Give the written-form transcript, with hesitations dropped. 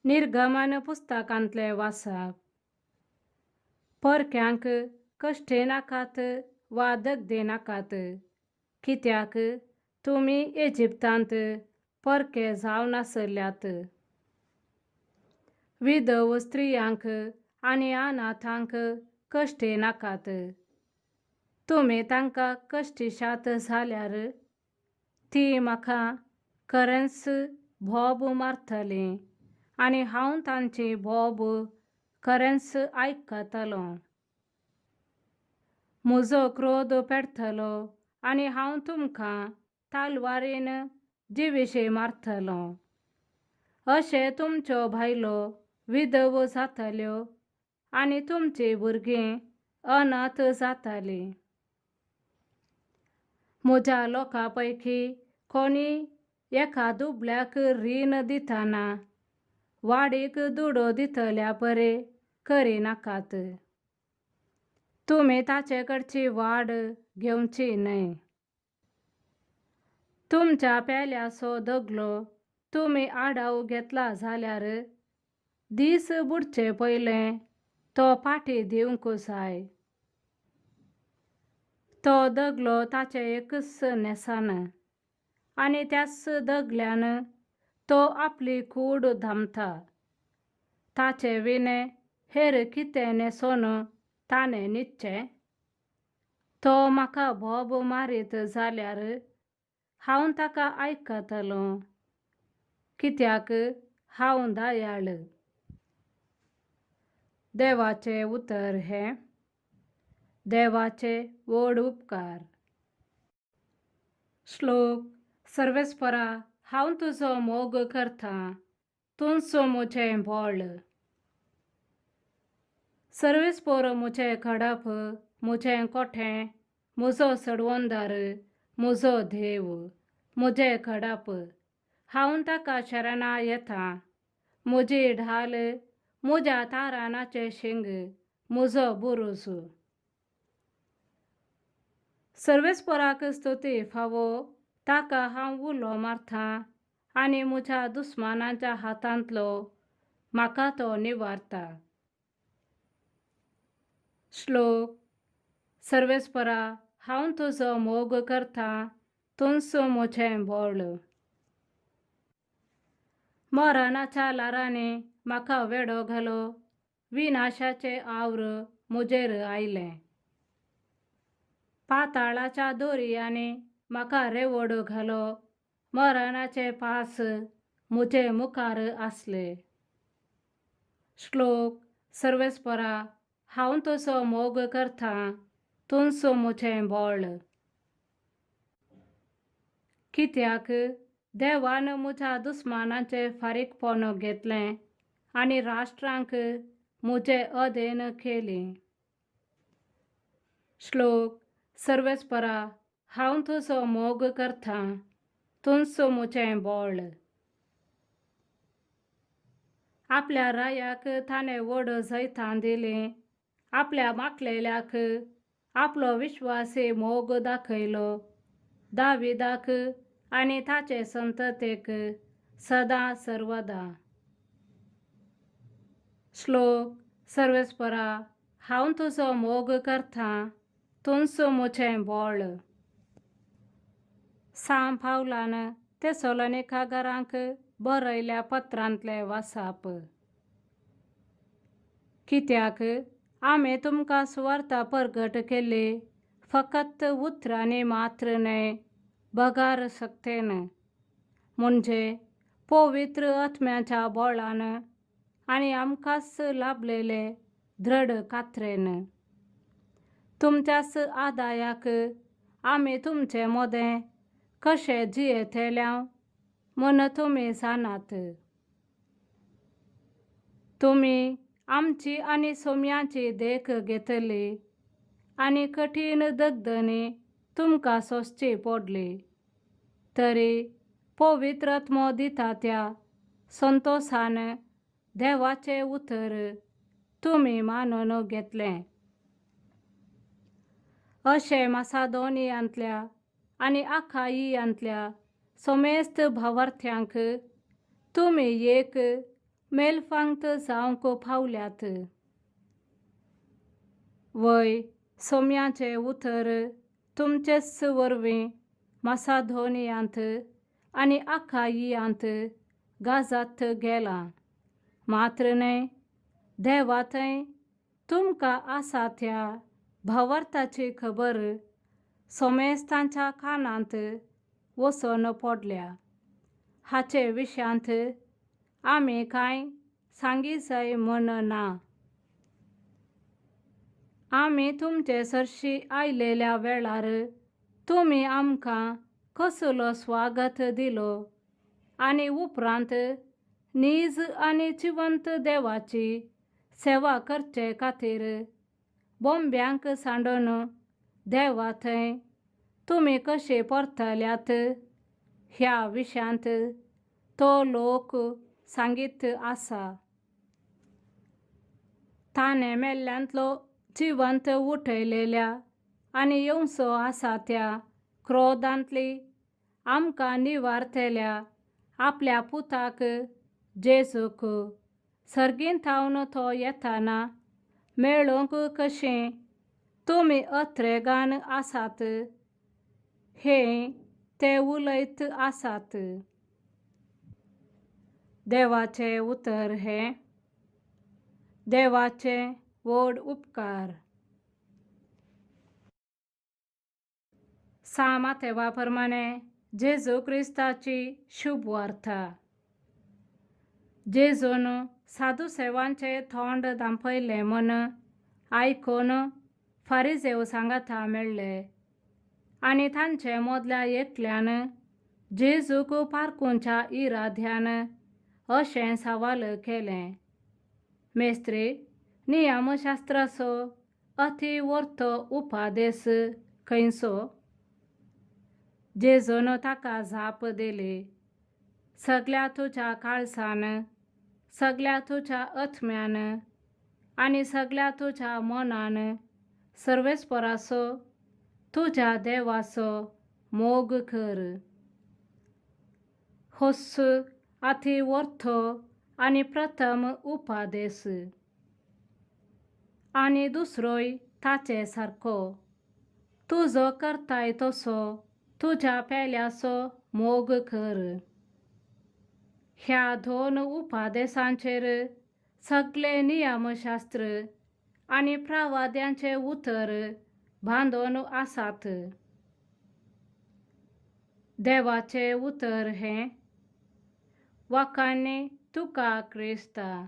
निर्गमन पुस्तकांतले वाचप. परक्यांक कश्टे नाकात वा दगदे नाकात, कित्याक तुमी इजिप्तांत परके जावन आसल्यात. विधव स्त्रियांक आनी अनाथांक कश्टे नाकात. तुमी तांकां कश्टीशात जाल्यार ती म्हाका खरेंच भोब मारतली आनी हांव तांची भोब खरेंच आयकतलों. म्हजो क्रोध पेटतलो आनी हांव तुमकां तालवारीन जिवेशे मारतलों. अशे तुमच्यो बायलो विधव जातल्यो आनी तुमचीं भुरगीं अनाथ जातलीं. म्हज्या लोकां पैकी कोणी एका दुबळ्याक रीण दितना वाडीक दुडो दितल्या परे करिनाकात. तुमी ताचे कडची वाड घेवची न्हय. तुमच्या पेल्याचो दगलो तुमी आडाव घेतला जाल्यार दीस बुडचे पयलें तो फाटीं दिवंक जाय. तो दगलो ताचे एकच नेसान आनी त्याच दगल्यान तो आपली कूड धांपता. ताचे विणे हेर कितें नेसोन ताणें न्हिदचें? तो म्हाका भोब मारीत जाल्यार हांव ताका आयकतलों, कित्याक हांव दयाळ. देवाचें उतर हें. देवाचे व्हड उपकार. श्लोक. सर्वेस्परा, हांव तुजो मोग करतां, तूंच म्हजें बळ. सर्वेस्पर म्हजें खडप, म्हजें कोठें, म्हजो सडवंदार, म्हजो देव, म्हजें खडप. हांव ताका शरणा येतां. म्हजी ढाल, म्हज्या तारानाचें शिंग, म्हजो बुरूज. सर्वेस्पराक स्तुती फावो, ताका हांव उलो मारतां आनी म्हज्या दुस्मानांच्या हातांतलो म्हाका तो निवारता. श्लोक. सर्वेस्परा, हांव तुजो मोग करतां, तूंच म्हजें बळ. मरणाच्या लारांनी म्हाका वेडो घालो, विनाशाचें आवळ म्हजेर आयलें. पाताळाच्या दोरयांनी म्हाका रेवड घालो, मरणाचे पास म्हजे मुखार आसले. श्लोक. सर्वेस्परा, हांव तुजो मोग करतां, तूंच म्हजें बळ. कित्याक देवान म्हज्या दुस्मानांचें फारीकपण घेतलें आनी राष्ट्रांक म्हजें अधीन केलीं. श्लोक. सर्वेस्परा, हांव तुजो मोग करतां, तूंच म्हजें बळ. आपल्या रायाक ताणें व्हड जैतां दिलीं. आपल्या माखलेल्याक आपलो विश्वासी मोग दाखयलो. दाविदाक आनी ताचे संततेक सदां सर्वदा. श्लोक. सर्वेस्परा, हांव तुजो मोग करतां, तूंच म्हजें बळ. सांत पावलान तेसलोनिकारांक बरयल्या पत्रांतलें वाचप. कित्याक आमी तुमकां सुवार्ता परगट केली फकत उतरांनी मात्र न्हय, बगार सक्तीन, म्हणजे पवित्र आत्म्याच्या बळान आनी आमकांच लाभलेले दृढ कात्रेन. तुमच्याच आदायाक आमी तुमचे मोदें कशें जियेतल्या म्हूण तुमी जाणात. तुमी आमची आनी सोम्याची देख घेतली आनी कठीण दगदनी तुमकां सोंसची पडली, तरी पवित्र आत्मो दिता त्या संतोशान देवाचें उतर तुमी मानून घेतलें. अशें मासादोनियांतल्या आनी आखाइयांतल्या सोमेस्त भावार्थ्यांक तुमी एक मेलफांगत जावंक फावल्यात. वय सोम्याचे उतर तुमचेच वरवीं मासाधोनियांत आनी आखायियांत गाजत गेला. मात्र न्हय, देवा थंय तुमकां आसा त्या भावार्थाची खबर सोमेस्तांच्या कानांत वचोन पडल्या. हाचे विशयांत आमी कांय सांगी जाय म्हण ना. आमी तुमचे सरशी आयलेल्या वेळार तुमी आमकां कसलो स्वागत दिलो आनी उपरांत नीज आनी जिवंत देवाची सेवा करचे खातीर बोंब्यांक सांडून देवा थंय तुमी कशे परतल्यात ह्या विशयांत तो लोक सांगीत आसा. ताणें मेल्ल्यांतलो जिवंत उठयलेल्या आनी येवचो आसा त्या क्रोधांतली आमकां निवारतल्या आपल्या पुताक जेजूक सर्गींतावन तो येताना मेळूंक कशें तुमी अत्रेगान आसात हें ते उलयत आसात. देवाचें उतर हें देवाचे व्हड उपकार. सामातेवा प्रमाणे जेजू क्रिस्ताची शुभ वार्ता. जेजून साधुसेवांचे थोंड धांपयले म्हूण आयकून फारिजेव सांगाता मेळ्ळे आनी तांचे मदल्या एकल्यान जेजूक पारखुच्या इराद्यान अशें सवाल केलें. मेस्त्री, नियमशास्त्राचो अति व्हडलो उपादेश खंयचो? जेजून ताका जाप दिली. सगळ्या तुज्या काळजान, सगळ्या तुज्या आत्म्यान आनी सगळ्या तुज्या मनान सर्वेस्पराचो तुज्या देवाचो मोग कर. होच अति व्हडलो आनी प्रथम उपादेश. आनी दुसरोय ताचे सारको, तुजो करताय तसो तुज्या पेल्याचो मोग कर. ह्या दोन उपादेशांचेर सगळे नियमशास्त्र आनी प्रवाद्यांचे उतर बांदून आसात. देवाचें उतर हें वखाणी तुका क्रिस्ता.